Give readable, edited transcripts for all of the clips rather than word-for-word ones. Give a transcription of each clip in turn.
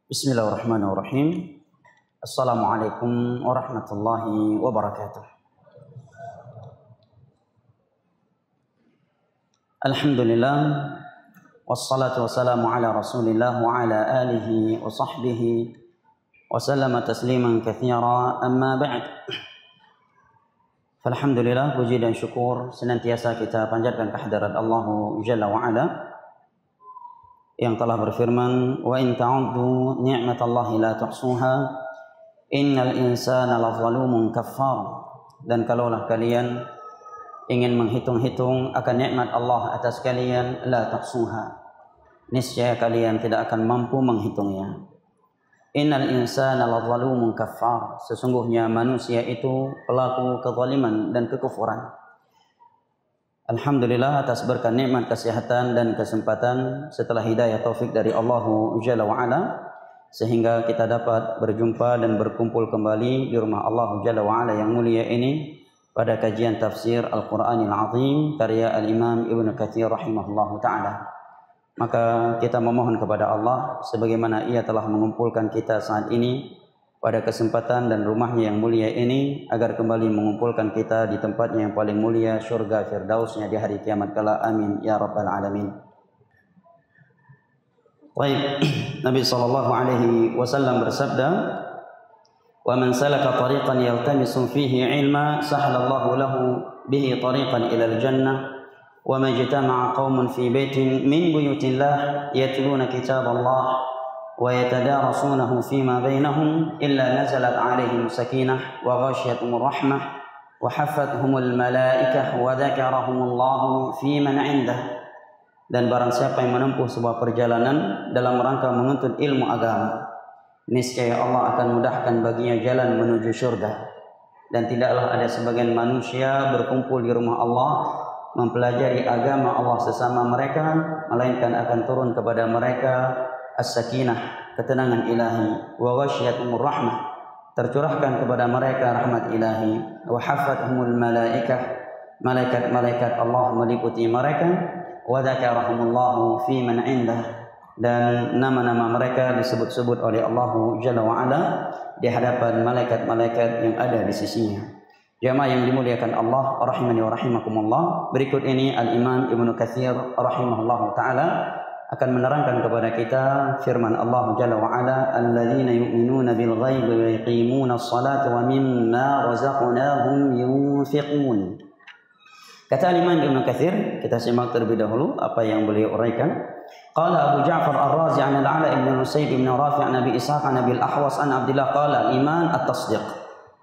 Bismillahirrahmanirrahim. Assalamualaikum warahmatullahi wabarakatuh. Alhamdulillah, wassalatu wassalamu ala rasulillah wa ala alihi wa sahbihi wa sallama tasliman katsira, amma ba'd. Alhamdulillah, puji dan syukur senantiasa kita panjatkan kehadirat Allah Jalla wa Ala yang telah berfirman, wa in ta'uddu ni'matallahi la tuhsuha innal insana lazalumun kaffar. Dan kalaulah kalian ingin menghitung-hitung akan nikmat Allah atas kalian, la tuhsuha, niscaya kalian tidak akan mampu menghitungnya. Innal insana lazalumun kaffar, sesungguhnya manusia itu pelaku kezaliman dan kekufuran. Alhamdulillah atas berkat nikmat kesehatan dan kesempatan setelah hidayah taufik dari Allah Jalla wa Ala, sehingga kita dapat berjumpa dan berkumpul kembali di rumah Allah Jalla wa Ala yang mulia ini pada kajian tafsir Al-Quranil Azim karya Al-Imam Ibnu Katsir rahimahullahu ta'ala. Maka kita memohon kepada Allah sebagaimana Ia telah mengumpulkan kita saat ini pada kesempatan dan rumahnya yang mulia ini, agar kembali mengumpulkan kita di tempatnya yang paling mulia, surga firdausnya di hari kiamat kala. Amin ya rabbal alamin. Baik, Nabi sallallahu alaihi wasallam bersabda, "Wa man salaka tariqan yaltamisu fihi ilma, sahhalallahu lahu bihi tariqan ila al-jannah, wa ma ijtama'a qaumun fi baitin min buyutillah yatluna kitaballah wa yatadarasunahu fima bainahum illa nazalat alaihim sakinah wa ghashiyatuhumur rahmah wa haffathumul malaikah wa dzakarahumullahu fi man 'indah." Dan barang siapa yang menempuh sebuah perjalanan dalam rangka menuntut ilmu agama, niscaya Allah akan mudahkan baginya jalan menuju surga. Dan tidaklah ada sebagian manusia berkumpul di rumah Allah mempelajari agama Allah sesama mereka, melainkan akan turun kepada mereka as-sakinah, ketenangan ilahi, wa ghasyiyatuhumur rahmah, tercurahkan kepada mereka rahmat ilahi, wa haffathumul malaikah, malaikat-malaikat Allah meliputi mereka, wa dzakarahumullahu fi man 'indah, dan nama-nama mereka disebut-sebut oleh Allah Jalla wa Ala di hadapan malaikat-malaikat yang ada di sisinya. Jamaah yang dimuliakan Allah rahimani wa rahimakumullah, berikut ini Al-Imam Ibnu Katsir rahimahullahu taala akan menerangkan kepada kita firman Allah Jalla wa Ala, alladzina yu'minuna bil ghaibi wa yuqimuna as-salata wa mimma razaqnahum yunfiqun. Kata Imam Ibnu Katsir, kita simak terlebih dahulu apa yang beliau uraikan. Qala Abu Ja'far Ar-Razi 'an Al-'Ala ibn Usayd ibn Rafi' an Abi Ishaq an Abi Al-Ahwas an Abdullah qala al-iman at-tasdiq.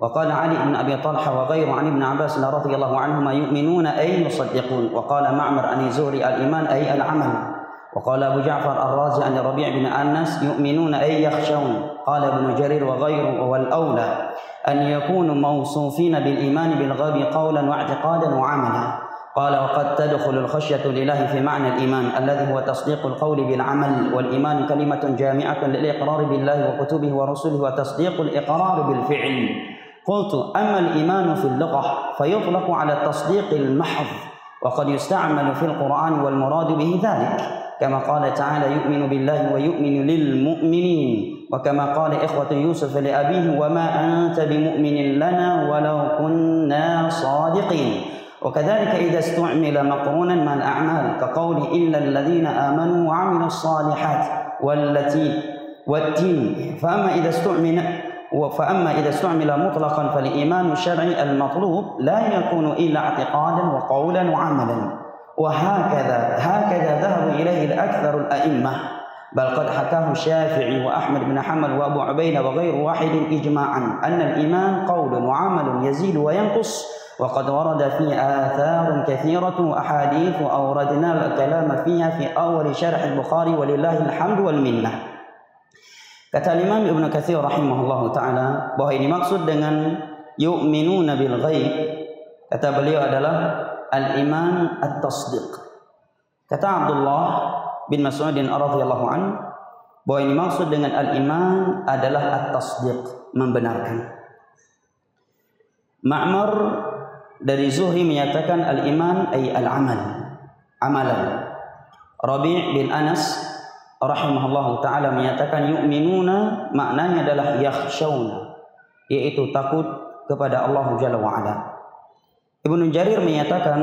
Wa qala Ali ibn Abi Talha wa ghayru 'an Ibn Abbas radhiyallahu anhuma yu'minuna ay yusaddiqun. Wa qala Ma'mar an Zuhri al-iman ay al-'amal. وقال أبو جعفر الرازي عن الربيع بن أنس يؤمنون أي يخشون. قال ابن جرير وغيره والأولى أن يكونوا موصوفين بالإيمان بالغيب قولا واعتقادا وعملا. قال وقد تدخل الخشية لله في معنى الإيمان الذي هو تصديق القول بالعمل، والإيمان كلمة جامعة للإقرار بالله وكتبه ورسله وتصديق الإقرار بالفعل. قلت أما الإيمان في اللغة فيطلق على التصديق المحض، وقد يستعمل في القرآن والمراد به ذلك، كما قال تعالى يؤمن بالله ويؤمن للمؤمنين، وكما قال إخوة يوسف لأبيه وما أنت بمؤمن لنا ولو كنا صادقين. وكذلك إذا استعمل مقرونا مع الأعمال كقول إلا الذين آمنوا وعملوا الصالحات والتين. فأما إذا استعمل مطلقا فالإيمان الشرعي المطلوب لا يكون إلا اعتقادا وقولا وعملا. وهكذا ذهب إليه الأكثر الأئمة، بل قد حكاه الشافعي وأحمد بن حنبل وأبو عبيدة وغير واحد إجماعا أن الإيمان قول وعمل يزيد وينقص، وقد ورد فيه آثار كثيرة وأحاديث أوردنا الكلام فيها في أول شرح البخاري ولله الحمد والمنة. Kata Imam Ibnu Katsir rahimahullahu taala bahwa ini maksud dengan yu'minuna bil ghaib, kata beliau adalah al-iman at-tasdiq. Kata Abdullah bin Mas'ud radhiyallahu anhu bahwa ini maksud dengan al-iman adalah at-tasdiq, membenarkan. Ma'mar dari Zuhri menyatakan al-iman ay al-amal, amalan. Rabi' bin Anas rahimahullahu taala menyatakan yu'minuna maknanya adalah yakhshawna, yaitu takut kepada Allah Jalla wa Ala. Ibnu Jarir menyatakan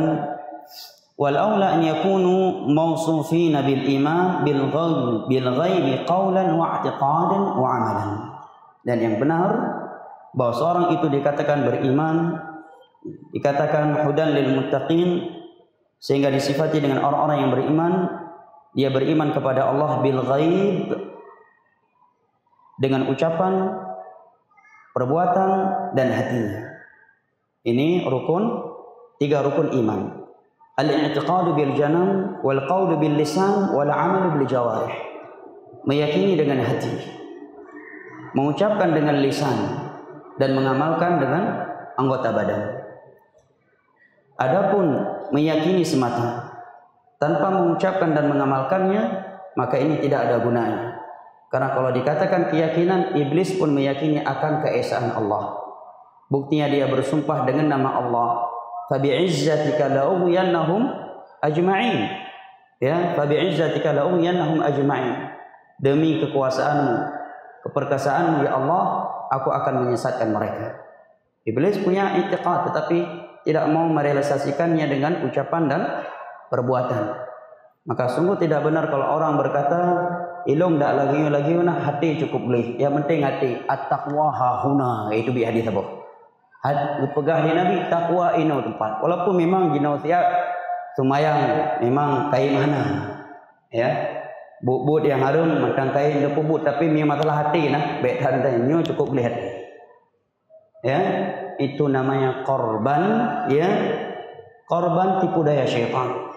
wal aula an yakunu mawsufina bil iman bil ghaib qawlan wa i'tiqadan wa amalan. Dan yang benar bahwa seorang itu dikatakan beriman, dikatakan hudan lil muttaqin, sehingga disifati dengan orang-orang yang beriman. Dia beriman kepada Allah bil ghaib, dengan ucapan, perbuatan, dan hatinya. Ini rukun, 3 rukun iman. Al-i'tiqadu bil janan, wal qawlu bil lisan, wal amalu bil jawarih. Meyakini dengan hati, mengucapkan dengan lisan, dan mengamalkan dengan anggota badan. Adapun meyakini semata tanpa mengucapkan dan mengamalkannya, maka ini tidak ada gunanya. Karena kalau dikatakan keyakinan, iblis pun meyakini akan keesaan Allah. Buktinya dia bersumpah dengan nama Allah, fabi'izzatika la'ughwiyannahum ajma'in. Ya, fabi'izzatika la'ughwiyannahum ajma'in. Demi kekuasaanmu, keperkasaanmu ya Allah, aku akan menyesatkan mereka. Iblis punya i'tiqad tetapi tidak mau merealisasikannya dengan ucapan dan perbuatan. Maka sungguh tidak benar kalau orang berkata ilung dak lagi nah hati cukup boleh. Yang penting hati. At-taqwa hahuna, itu bi hadis apa? Pegah di Nabi takwa ino tempat. Walaupun memang jinau siap sumayang memang kain mana. Ya. But yang harum macam kain depubut tapi memang masalah hati nah. Baik tandanya cukup boleh hati. Ya, itu namanya korban, ya. Korban tipu daya syaitan.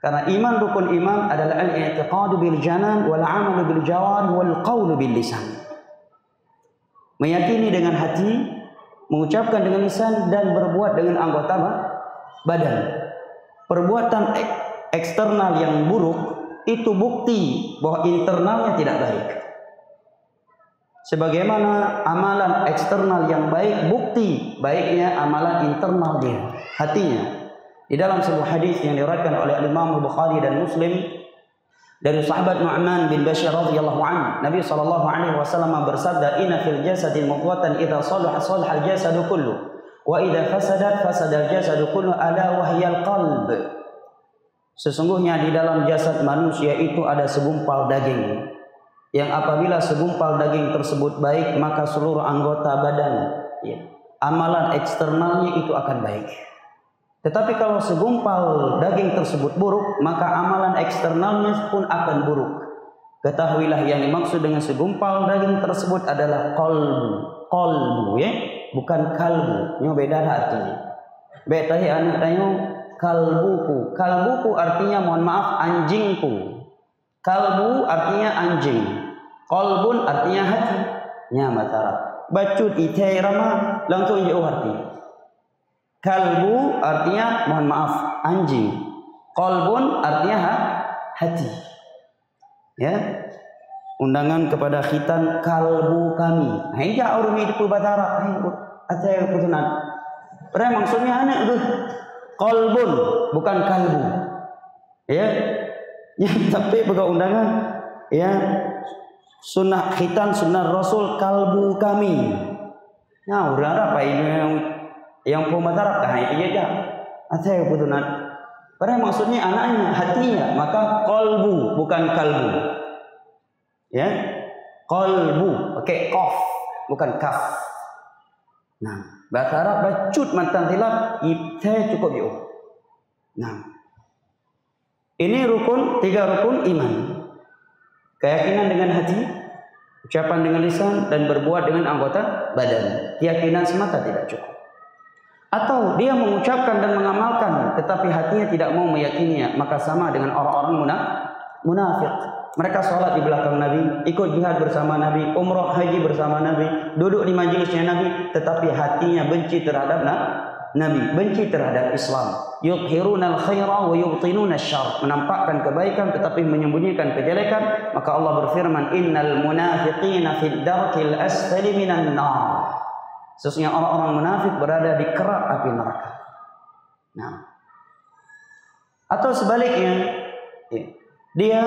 Karena iman, rukun iman adalah al-i'tiqadu bil janan wal 'amalu bil jawarih wal qawlu bil lisan. Meyakini dengan hati, mengucapkan dengan lisan, dan berbuat dengan anggota badan. Perbuatan eksternal yang buruk itu bukti bahwa internalnya tidak baik. Sebagaimana amalan eksternal yang baik bukti baiknya amalan internal dia, hatinya. Di dalam sebuah hadis yang diriwayatkan oleh Imam Bukhari dan Muslim dari sahabat Nu'man bin Bashir radhiyallahu anhu, Nabi sallallahu alaihi wasallam bersabda, "Inna fil jasadi mudghatan idza salaha salaha al-jasadu kullu wa idza fasadat fasada al-jasadu kullu ala wa hiya al-qalb." Sesungguhnya di dalam jasad manusia itu ada segumpal daging, yang apabila segumpal daging tersebut baik, maka seluruh anggota badan, ya, amalan eksternalnya itu akan baik. Tetapi kalau segumpal daging tersebut buruk, maka amalan eksternalnya pun akan buruk. Ketahuilah yang dimaksud dengan segumpal daging tersebut adalah qalbu, ya, bukan kalbu. Ini beda artinya. Beda anak tayo kalbuku. Kalbuku artinya mohon maaf anjingku. Kalbu artinya anjing. Qalbun artinya hati. Nya matara. Bacut itai rama langsung jauh arti. Kalbu artinya mohon maaf anjing. Qalbun artinya hati. Ya. Undangan kepada khitan kalbu kami. Hai ja urmi di Batara. Hai atay kutunan. Padahal maksudnya anak itu qalbun bukan kalbu. Ya. Ya tapi bega undangan ya sunnah khitan sunnah Rasul kalbu kami. Nah, udah apa ini yang pematara kah itu ya. Atay kutunan. Padahal maksudnya anaknya, hatinya, maka qalbu bukan kalbu. Ya. Qalbu pakai qaf bukan kaf. Nah, bahasa Arab bacut matan tilap ibtah cukup yo. Nah. Ini rukun, 3 rukun iman. Keyakinan dengan hati, ucapan dengan lisan, dan berbuat dengan anggota badan. Keyakinan semata tidak cukup. Atau dia mengucapkan dan mengamalkan tetapi hatinya tidak mau meyakininya, maka sama dengan orang-orang munafik. Mereka sholat di belakang Nabi, ikut jihad bersama Nabi, umrah haji bersama Nabi, duduk di majelisnya Nabi, tetapi hatinya benci terhadap Nabi, benci terhadap Islam. Yudhirunal khaira wa yubtinuna syarr, menampakkan kebaikan tetapi menyembunyikan kejelekan. Maka Allah berfirman, innal munafiqina fid darkil asfali minan nar. Sesungguhnya orang-orang munafik berada di kerak api neraka. Nah, atau sebaliknya, dia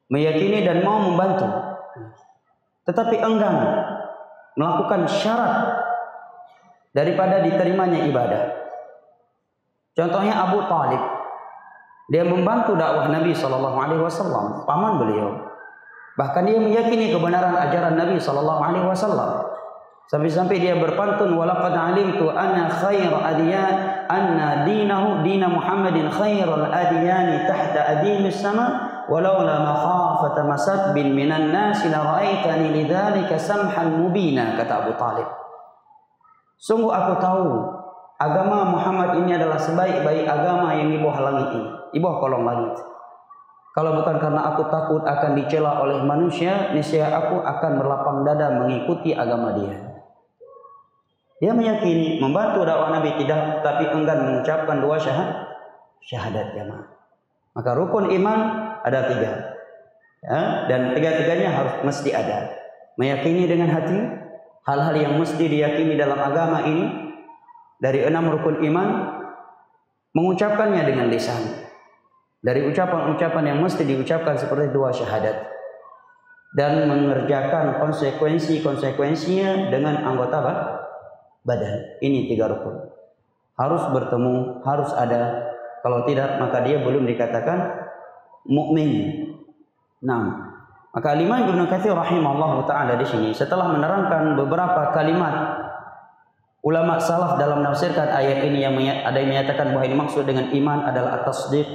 meyakini dan mau membantu, tetapi enggan melakukan syarat daripada diterimanya ibadah. Contohnya Abu Talib, dia membantu dakwah Nabi SAW, paman beliau. Bahkan dia meyakini kebenaran ajaran Nabi SAW. Sampai-sampai dia berpantun, walaqad alimtu anna khairal adyan anna dina Muhammadin khairal adyani tahta adimis sama walaula makhafata masabin minan nasi la ra'aitani lidzalika samhan mubina, kata Abu Talib. Sungguh aku tahu agama Muhammad ini adalah sebaik-baik agama yang di bawah langit ini, di bawah kolong langit. Kalau bukan karena aku takut akan dicela oleh manusia, niscaya aku akan berlapang dada mengikuti agama dia. Dia meyakini membantu dakwah Nabi tidak, tapi enggan mengucapkan dua syahadat jamaah. Maka rukun iman ada 3, ya, dan 3-tiganya harus mesti ada. Meyakini dengan hati hal-hal yang mesti diyakini dalam agama ini dari 6 rukun iman, mengucapkannya dengan lisan. Dari ucapan-ucapan yang mesti diucapkan seperti 2 syahadat, dan mengerjakan konsekuensinya dengan anggota badan. Ini 3 rukun. Harus bertemu, harus ada. Kalau tidak, maka dia belum dikatakan mukmin. Nah, maka Imam Ibnu Katsir rahimahullah taala di sini setelah menerangkan beberapa kalimat ulama salaf dalam menafsirkan ayat ini, yang ada yang menyatakan bahwa ini maksud dengan iman adalah at-tasdiq,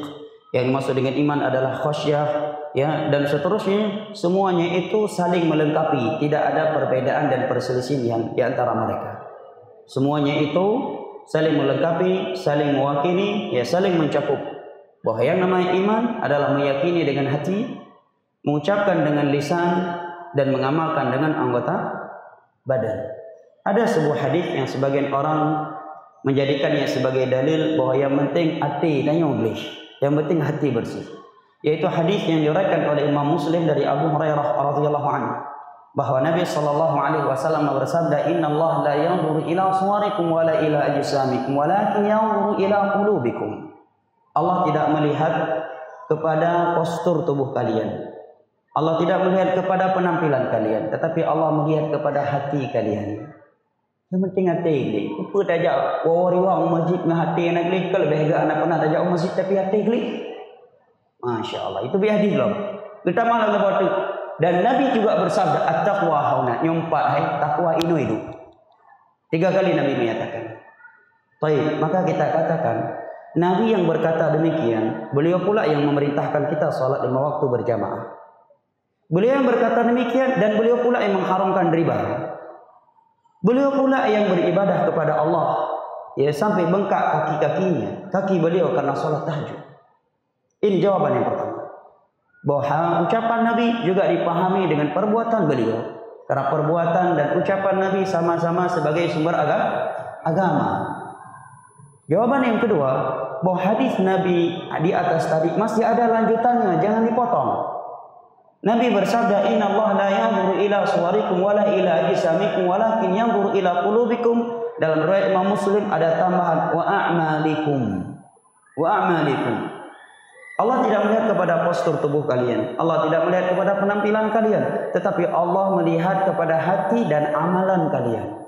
yang dimaksud dengan iman adalah khasyah, ya, dan seterusnya. Semuanya itu saling melengkapi, tidak ada perbedaan dan perselisihan di antara mereka. Semuanya itu saling melengkapi, saling mewakili, ya, saling mencakup. Bahwa yang namanya iman adalah meyakini dengan hati, mengucapkan dengan lisan, dan mengamalkan dengan anggota badan. Ada sebuah hadis yang sebagian orang menjadikannya sebagai dalil bahwa yang penting hati dan English, yang penting hati bersih. Yaitu hadis yang diriwayatkan oleh Imam Muslim dari Abu Hurairah radhiyallahu anhu, bahwa Nabi SAW bersabda, Inna Allah la yanzuru ila suwarikum wa la ila ajsamikum walakin yanzuru ila qulubikum. Allah tidak melihat kepada postur tubuh kalian, Allah tidak melihat kepada penampilan kalian, tetapi Allah melihat kepada hati kalian. Yang penting hati ni. Apa tajak wawariwang masjid dengan hati nak klik, kalau lebih agak anak pernah tajak masjid tapi hati klik. Masya Allah, itu biar hadis loh. Kita malah lepas tu. Dan Nabi juga bersabda, at-taqwa hauna, nyumpat takwa itu. 3 kali Nabi menyatakan. Baik, maka kita katakan Nabi yang berkata demikian, beliau pula yang memerintahkan kita salat 5 waktu berjamaah. Beliau yang berkata demikian, dan beliau pula yang mengharamkan riba. Beliau pula yang beribadah kepada Allah, ya, sampai bengkak kaki beliau karena salat tahajud. Ini jawaban yang pertama. Bahwa ucapan Nabi juga dipahami dengan perbuatan beliau, karena perbuatan dan ucapan Nabi sama-sama sebagai sumber agama. Jawaban yang kedua, bahwa hadis Nabi di atas tadi masih ada lanjutannya, jangan dipotong. Nabi bersabda, Inna Allah la yanzuru ila suwarikum wala ila ajsamikum walakin yanzuru ila qulubikum. Dalam riwayat Imam Muslim ada tambahan wa a'malikum. Allah tidak melihat kepada postur tubuh kalian, Allah tidak melihat kepada penampilan kalian, tetapi Allah melihat kepada hati dan amalan kalian.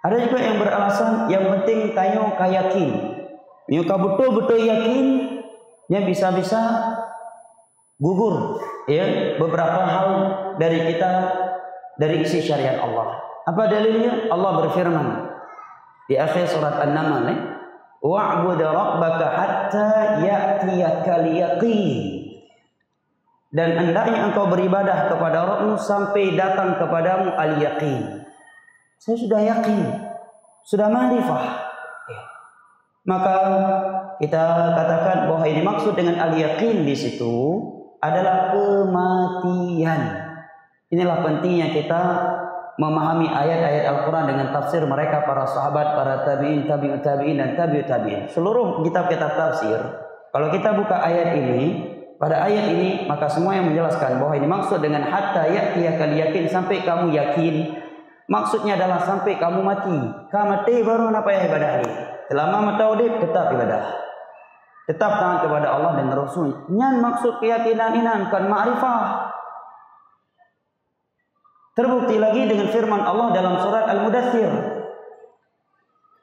Ada juga yang beralasan yang penting tayo yakin. Nyuka betul-betul yakin, yang bisa-bisa gugur, ya, beberapa hal dari kita dari isi syariat Allah. Apa dalilnya? Allah berfirman di akhir surat An-Naml, wa'bud rabbaka hatta ya'tiyakal yaqin. Dan hendaknya engkau beribadah kepada Rabbmu sampai datang kepadamu al-yaqin. Saya sudah yakin, sudah ma'rifah. Maka kita katakan bahwa ini maksud dengan al-yaqin di situ adalah kematian. Inilah pentingnya kita memahami ayat-ayat Al-Quran dengan tafsir mereka para sahabat, para tabi'in, tabi'ut tabi'in, dan tabi'ut tabi'in. Seluruh kitab-kitab tafsir, kalau kita buka ayat ini, pada ayat ini, maka semua yang menjelaskan bahwa ini maksud dengan hatta ya'tiyakal yakin, sampai kamu yakin. Maksudnya adalah sampai kamu mati. Kamu mati baru apa ya ibadah ini. Selama mata hidup tetap ibadah. tetap taat kepada Allah dan Rasul. Nyan maksud keyakinan inan kan ma'rifah. Terbukti lagi dengan firman Allah dalam surat Al-Mudaththir.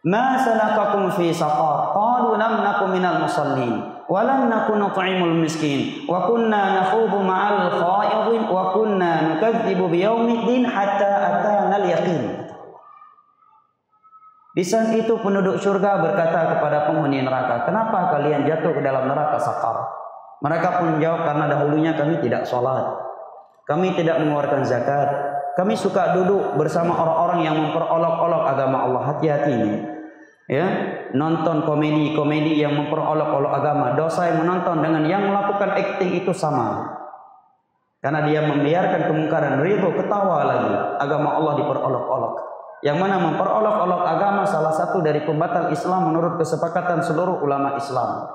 Ma salakakum fi saqar? Qalu lam nakum minal musallin wa lam nakun nut'imul miskin wa kunna nakhudu ma'al khaidin wa kunna nukadzibu biyaumiddin hatta atana al-yaqin. Di saat itu penduduk surga berkata kepada penghuni neraka, kenapa kalian jatuh ke dalam neraka sakar? Mereka pun menjawab, karena dahulunya kami tidak sholat, kami tidak mengeluarkan zakat, kami suka duduk bersama orang-orang yang memperolok-olok agama Allah. Hati-hati ini, ya, nonton komedi-komedi yang memperolok-olok agama. Dosa yang menonton dengan yang melakukan acting itu sama, karena dia membiarkan kemungkaran, ridho, ketawa lagi. Agama Allah diperolok-olok. Yang mana memperolok-olok agama salah satu dari pembatal Islam menurut kesepakatan seluruh ulama Islam.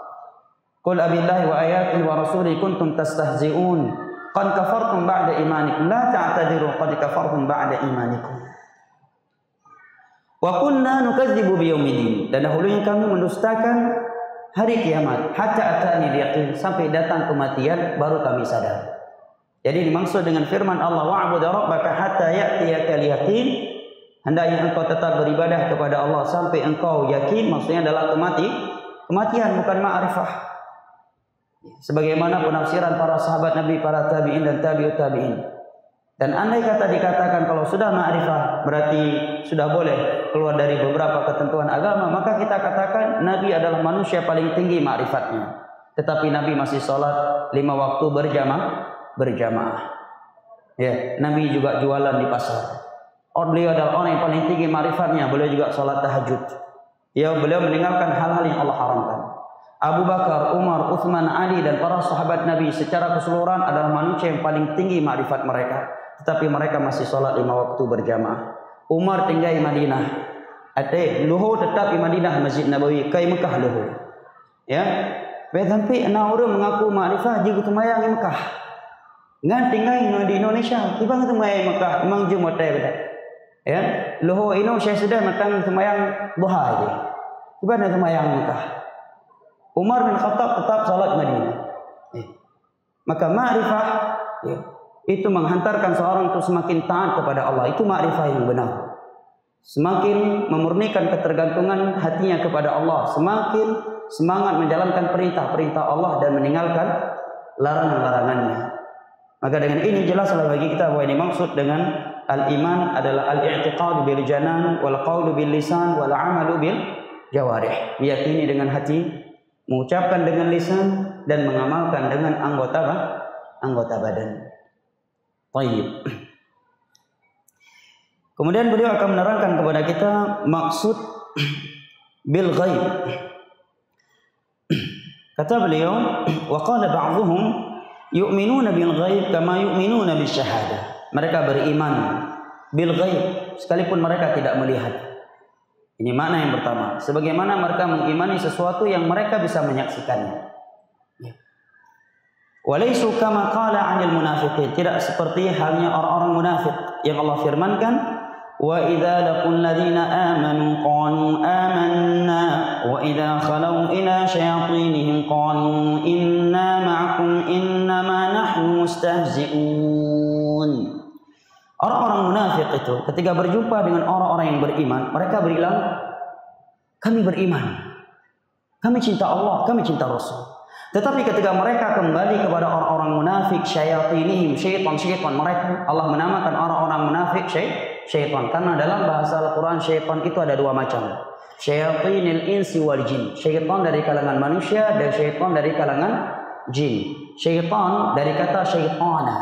Qul abillahi wa ayatihi wa rasulihi kuntum tastahzi'un qad kafartum ba'da imanikum la ta'tadiru qad kafartum ba'da imanikum. Wa kunna nukadzibu biyaumiddin, dan dahulunya kami mendustakan hari kiamat, hatta atani yaqin, sampai datang kematian baru kami sadar. Jadi dimaksud dengan firman Allah, wa'bud rabbaka hatta ya'tiyakal yaqin, hendaknya engkau tetap beribadah kepada Allah sampai engkau yakin, maksudnya adalah kematian, bukan ma'rifah. Sebagaimana penafsiran para sahabat Nabi, para tabi'in dan tabi'ut tabi'in. Dan andai kata dikatakan kalau sudah ma'rifah berarti sudah boleh keluar dari beberapa ketentuan agama, maka kita katakan Nabi adalah manusia paling tinggi ma'rifatnya. Tetapi Nabi masih sholat 5 waktu berjamaah. Ya, Nabi juga jualan di pasar. Beliau adalah orang yang paling tinggi ma'rifatnya. Beliau juga sholat tahajud. Ya, beliau meninggalkan hal-hal yang Allah haramkan. Abu Bakar, Umar, Uthman, Ali dan para sahabat Nabi secara keseluruhan adalah manusia yang paling tinggi ma'rifat mereka. Tetapi mereka masih sholat 5 waktu berjamaah. Umar tinggal di Madinah. Luhur tetap di Madinah, Masjid Nabawi. Kai Mekah luhur. Ya. Sampai anak orang mengaku ma'rifah jika tumayang di Mekah. Ngan tinggal di Indonesia. Ibang tumayang Mekah. Imang Jumat betul. Ya, luhur ini saya sudah matang semayang duha aja. Ibadah semayang Mekah. Umar bin Khattab tetap salat Madinah. Maka ma'rifah, ya, itu menghantarkan seorang untuk semakin taat kepada Allah. Itu ma'rifah yang benar. Semakin memurnikan ketergantungan hatinya kepada Allah, semakin semangat menjalankan perintah-perintah Allah dan meninggalkan larangan-larangannya. Maka dengan ini jelaslah bagi kita bahwa ini maksud dengan al-iman adalah al-i'tiqad bil janan wal qaulu bil lisan wal amalu bil jawarih. Meyakini dengan hati, mengucapkan dengan lisan dan mengamalkan dengan anggota badan. Baik. Kemudian beliau akan menerangkan kepada kita maksud bil ghaib. Kata beliau, wa qala ba'dhum yu'minuna bil ghaib kama yu'minuna bis syahadah. Mereka beriman bil ghaib sekalipun mereka tidak melihat. Ini makna yang pertama. Sebagaimana mereka mengimani sesuatu yang mereka bisa menyaksikannya. Walaisu kama qala 'anil munafiqin. Tidak seperti halnya orang-orang munafik yang Allah firmankan, wa idza laqul ladzina amanu qalu amanna wa idza khalau ila syayatinihim qalu inna ma'akum innama nahnu mustahzi'un. Orang-orang munafik itu ketika berjumpa dengan orang-orang yang beriman, mereka bilang, kami beriman, kami cinta Allah, kami cinta Rasul. Tetapi ketika mereka kembali kepada orang-orang munafik, syayatinihim, syaitan mereka, Allah menamakan orang-orang munafik syaitan. Karena dalam bahasa Al-Quran syaitan itu ada dua macam. Syayatinil insi wal jin. Syaitan dari kalangan manusia dan syaitan dari kalangan jin. Syaitan dari kata syaitana.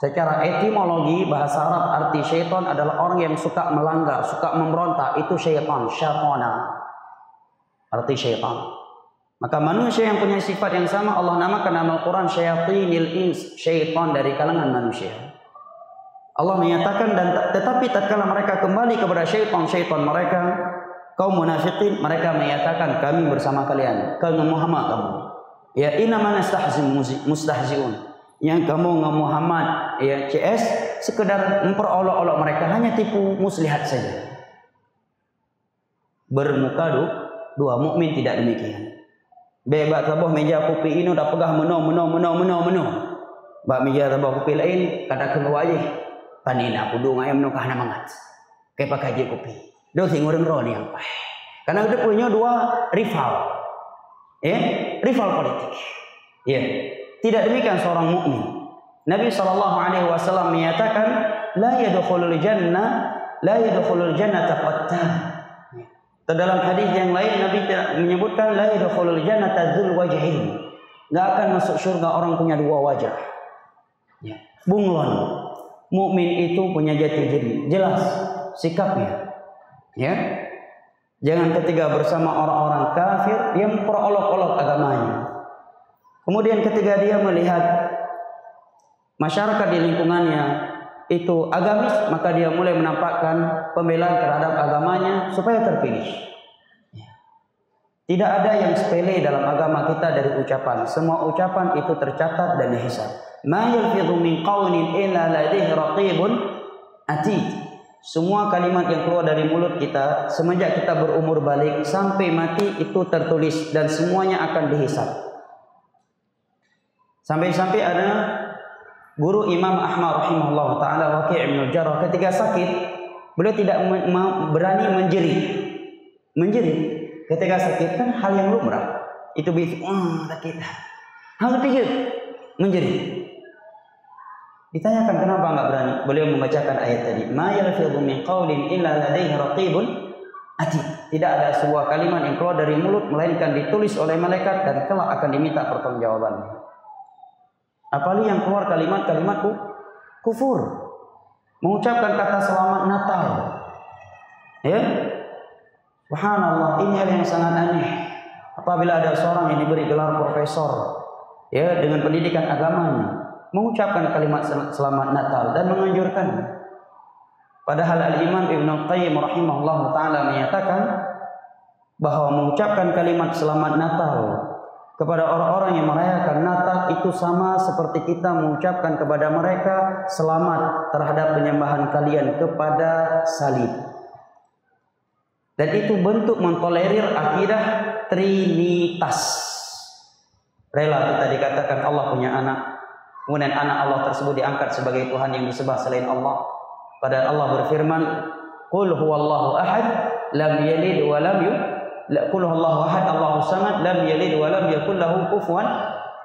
Secara etimologi bahasa Arab arti syaitan adalah orang yang suka melanggar, suka memberontak. Itu syaitan, syaitana. Arti syaitan. Maka manusia yang punya sifat yang sama Allah namakan dalam Al-Quran syayatinil ins, syaitan dari kalangan manusia. Allah menyatakan dan tetapi tatkala mereka kembali kepada syaitan mereka, kaum munafikin, mereka menyatakan kami bersama kalian, kalian Muhammad kamu. Ya innama mustahzi'un. Yang kamu Muhammad ya CS sekedar memperolok-olok mereka, hanya tipu muslihat saja. Bermuka dua, mukmin tidak demikian. Bebak tabah meja kopi ini dah pegah meno. Bak meja tabah kopi lain kada keluar aje. Panina aku dong ayam nukah na mangat. Kayak pakai je kopi. Do sing urang ro ni yang pai. Karena dia punya dua rival. Rival politik. Tidak demikian seorang mukmin. Nabi SAW menyatakan la yadkhulul jannata qattan. Dalam hadis yang lain Nabi menyebutkan la yadkhulul jannata dzul wajhain. Enggak akan masuk surga orang punya dua wajah. Bunglon. Mukmin itu punya jati diri, jelas sikapnya. Jangan ketika bersama orang-orang kafir dia memperolok-olok agamanya. Kemudian ketika dia melihat masyarakat di lingkungannya itu agamis, maka dia mulai menampakkan pembelaan terhadap agamanya supaya terpilih. Tidak ada yang sepele dalam agama kita dari ucapan. Semua ucapan itu tercatat dan dihisab. Ma yalfidhu min qawlin illa ladaihi raqibun atid. Semua kalimat yang keluar dari mulut kita semenjak kita berumur balik sampai mati itu tertulis dan semuanya akan dihisab. Sampai-sampai ada guru Imam Ahmad rahimahullah taala Waqi' bin Jarrah ketika sakit, beliau tidak berani menjerit. Ketika sakit kan hal yang lumrah. Itu bisa sakit. Hal ketiga menjerit. Ditanyakan kenapa enggak berani? Beliau membacakan ayat tadi, ma yalfidhu min qawlin illa ladaihi raqibun atid. Tidak ada sebuah kalimat yang keluar dari mulut melainkan ditulis oleh malaikat dan kelak akan diminta pertanggungjawabannya. Apalagi yang keluar kalimat-kalimat kufur. Mengucapkan kata selamat Natal. Subhanallah, ini hal yang sangat aneh. Apabila ada seorang yang diberi gelar profesor dengan pendidikan agamanya mengucapkan kalimat selamat Natal dan menganjurkan. Padahal Al-Imam Ibnu Qayyim rahimahullah taala menyatakan bahwa mengucapkan kalimat selamat Natal kepada orang-orang yang merayakan Natal itu sama seperti kita mengucapkan kepada mereka selamat terhadap penyembahan kalian kepada salib. Dan itu bentuk mentolerir akidah Trinitas. Rela kita dikatakan Allah punya anak, kemudian anak Allah tersebut diangkat sebagai Tuhan yang disembah selain Allah. Padahal Allah berfirman, "Qul huwallahu ahad, lam yalid wa lam yulad." Qul huwallahu ahad, Allahus samad, lam yalid wa lam yakul lahu kufuwan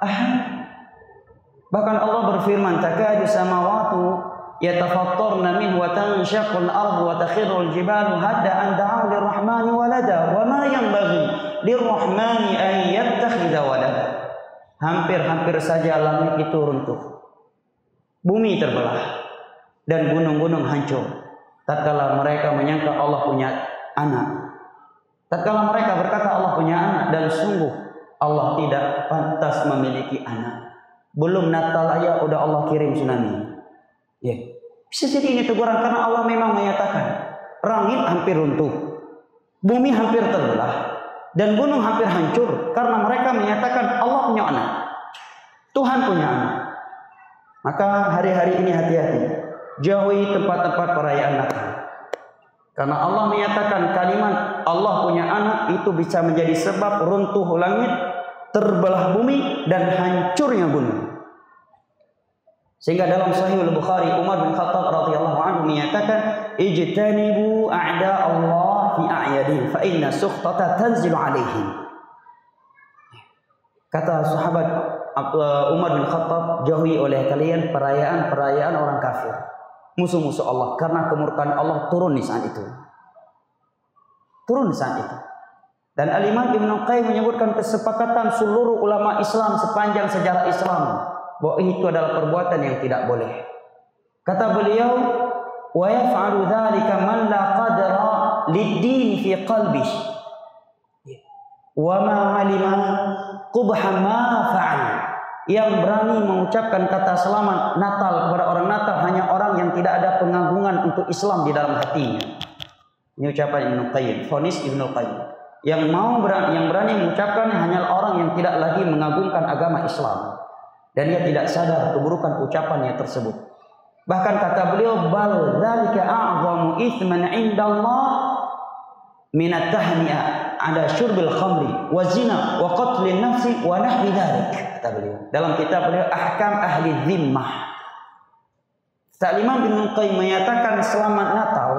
ahad. Bahkan Allah berfirman, "Takadu samawati yatafattarna minhu wa tanshaqqu al-ardu wa takhirru al-jibalu hadda an da'u lir-rahmani walada wa ma yanbaghi lir-rahmani an yattakhidha walada." Hampir-hampir saja langit itu runtuh, bumi terbelah, dan gunung-gunung hancur tatkala mereka menyangka Allah punya anak. Tatkala mereka berkata Allah punya anak, dan sungguh Allah tidak pantas memiliki anak. Belum Natal aja udah Allah kirim tsunami. Bisa jadi ini teguran karena Allah memang menyatakan langit hampir runtuh, bumi hampir terbelah, dan gunung hampir hancur karena mereka menyatakan Allah punya anak, Tuhan punya anak. Maka hari-hari ini hati-hati, jauhi tempat-tempat perayaan Natal. Karena Allah menyatakan kalimat Allah punya anak itu bisa menjadi sebab runtuh langit, terbelah bumi, dan hancurnya gunung. Sehingga dalam Sahih Al-Bukhari Umar bin Khattab radhiyallahu anhu menyatakan, "Ijtanibu a'da Allah fi a'yadihim fa inna sukhtata tanzilu 'alaihim." Kata sahabat Umar bin Khattab, jauhi oleh kalian perayaan-perayaan orang kafir, musuh-musuh Allah, karena kemurkaan Allah turun di saat itu. Dan Al-Imam Ibnu Qayyim menyebutkan kesepakatan seluruh ulama Islam sepanjang sejarah Islam bahwa itu adalah perbuatan yang tidak boleh. Kata beliau, wa yaf'alu dzalika man la qadra lid-din fi qalbihi wa ma 'alima qubha ma fa'al. Yang berani mengucapkan kata selamat Natal kepada orang Natal hanya orang yang tidak ada pengagungan untuk Islam di dalam hatinya. Ini ucapan Ibnu Qayyim, vonis Ibnu Qayyim. Yang berani mengucapkan hanyalah orang yang tidak lagi mengagungkan agama Islam dan dia tidak sadar keburukan ucapannya tersebut. Bahkan kata beliau, bal dzalika a'zamu itsman 'indallah min at-tahni'ah ada syurbil khamri wa zina wa qatlin nafsi wa nahwi dzalik, kata beliau. Dalam kitab beliau Ahkam Ahli Dhimmah. Imam Ibnu Qayyim menyatakan selamat Natal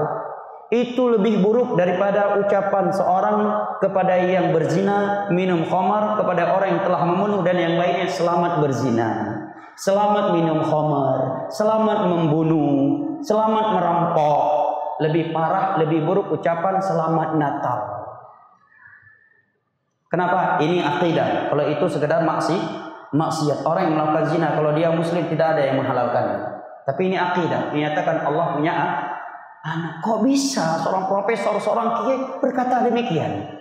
itu lebih buruk daripada ucapan seorang kepada yang berzina, minum khamar, kepada orang yang telah membunuh dan yang lainnya, selamat berzina, selamat minum khamar, selamat membunuh, selamat merampok. Lebih parah, lebih buruk ucapan selamat Natal. Kenapa? Ini akidah. Kalau itu sekedar maksiat. Orang yang melakukan zina kalau dia muslim tidak ada yang menghalalkannya. Tapi ini akidah, menyatakan Allah punya anak. Kok bisa seorang profesor, seorang kiai berkata demikian?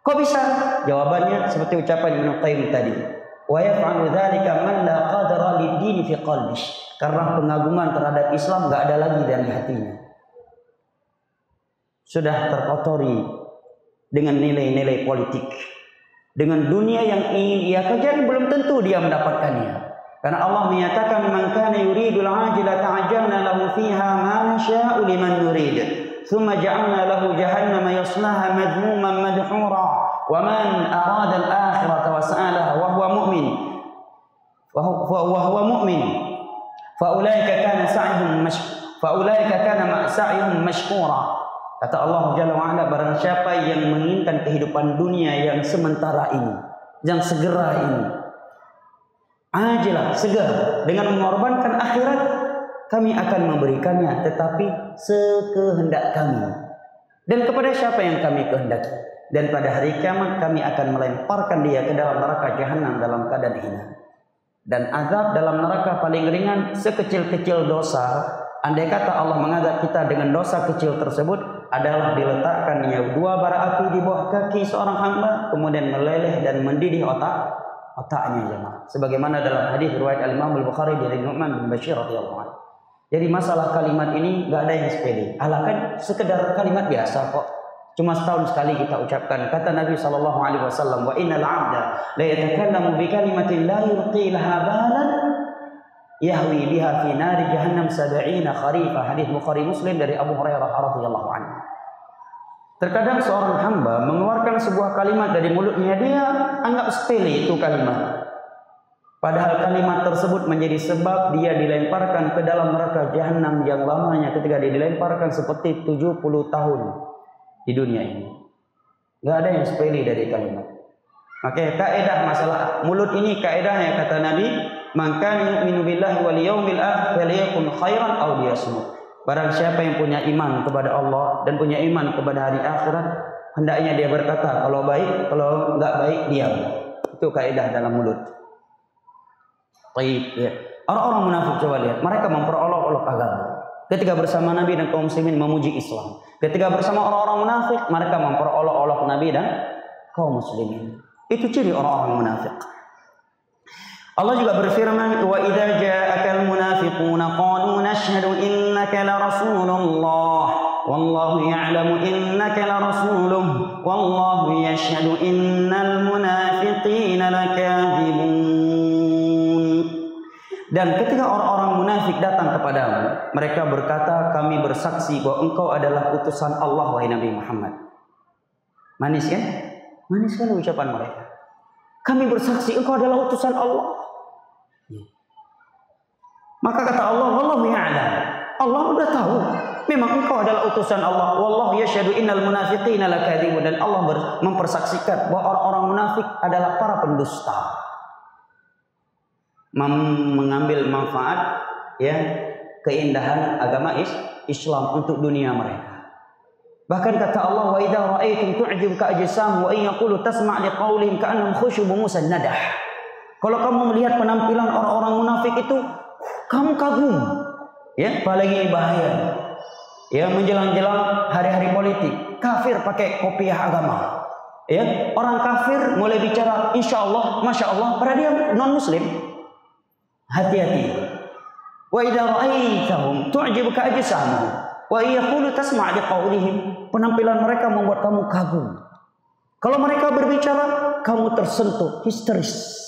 Kok bisa? Jawabannya seperti ucapan Ibnu Qayyim tadi. Wa yaf'alu dzalika man la qadara lid-din fi qalbihi. Karena pengagungan terhadap Islam enggak ada lagi dari hatinya. Sudah terkotori dengan nilai-nilai politik, dengan dunia yang ingin ia kerjakan, belum tentu dia mendapatkannya. Karena Allah menyatakan man kana yuridul ajilata ajjalna lahu fiha ma nasha'u liman nurid thumma ja'alna lahu jahannama yaslaha madhmuman madhura wa man arada al-akhirata wa sa'alaha wa huwa mu'min fa ulaika kana sa'yuhum mashkura. Kata Allah Jalla wa'ala, barang siapa yang menginginkan kehidupan dunia yang sementara ini, yang segera ini, ajilah, segera, dengan mengorbankan akhirat, kami akan memberikannya, tetapi sekehendak kami. Dan kepada siapa yang kami kehendaki. Dan pada hari kiamat kami akan melemparkan dia ke dalam neraka jahanam dalam keadaan hina. Dan azab dalam neraka paling ringan sekecil-kecil dosa. Andai kata Allah mengazab kita dengan dosa kecil tersebut adalah diletakkannya 2 bara api di bawah kaki seorang hamba, kemudian meleleh dan mendidih otaknya, jemaah. Sebagaimana dalam hadis riwayat Al-Imam Al-Bukhari dari Nu'man bin Bashir radhiyallahu anhu. Jadi masalah kalimat ini enggak ada yang sepele. Kan sekedar kalimat biasa kok. Cuma setahun sekali kita ucapkan. Kata Nabi sallallahu alaihi wasallam, "Wa innal 'abda la yatakallamu bi kalimatin la yulqi laha balan yahwi biha fi nari jahannam 70 kharifa." Hadis Bukhari Muslim dari Abu Hurairah radhiyallahu anhu. Terkadang seorang hamba mengeluarkan sebuah kalimat dari mulutnya, dia anggap sepele itu kalimat. Padahal kalimat tersebut menjadi sebab dia dilemparkan ke dalam neraka jahanam yang lamanya ketika dia dilemparkan seperti 70 tahun di dunia ini. Gak ada yang sepele dari kalimat. Oke, kaidah masalah mulut ini, kaidahnya kata Nabi, "Man kana yu'minu billahi wal yawmil akhir falyakun khairan aw liyasmut." Barang siapa yang punya iman kepada Allah dan punya iman kepada hari akhirat, hendaknya dia berkata kalau baik, kalau enggak baik diam. Itu kaidah dalam mulut. Baik, ya. Orang-orang munafik coba lihat, mereka memperolok-olok agama. Ketika bersama Nabi dan kaum muslimin memuji Islam. Ketika bersama orang-orang munafik, mereka memperolok-olok Nabi dan kaum muslimin. Itu ciri orang-orang munafik. Allah juga berfirman, "Wa idza ja'akal munafiquna qalu nashhadu innaka la rasulullah wallahu ya'lamu innaka la rasuluh wallahu yashhadu innal munafiqina lakadzibun." Dan ketika orang-orang munafik datang kepadamu, mereka berkata, "Kami bersaksi bahwa engkau adalah utusan Allah, wahai Nabi Muhammad." Manis kan? Manis kan ucapan mereka. Kami bersaksi engkau adalah utusan Allah. Maka kata Allah, "Wallahu ya'lam." Allah sudah tahu memang engkau adalah utusan Allah. Wallahu yashhadu innal munafiqina lakadzibun. Dan Allah mempersaksikan bahwa orang-orang munafik adalah para pendusta. Mengambil manfaat ya keindahan agama Islam untuk dunia mereka. Bahkan kata Allah, "Wa idza ra'aitum tu'jibuka ajsamuhum wa in yaqulu tasma' liqaulihim ka'annahum khushubun musannadah." Kalau kamu melihat penampilan orang-orang munafik itu, kamu kagum. Ya, apalagi bahaya. Ya, menjelang-jelang hari-hari politik, kafir pakai kopiah agama. Ya, orang kafir mulai bicara insya Allah, masya Allah, padahal dia non muslim. Hati-hati. Wa idza ra'aitahum tu'jibuka ajsamuhum wa yaqulu tasma' liqaulihim. Penampilan mereka membuat kamu kagum. Kalau mereka berbicara, kamu tersentuh, histeris.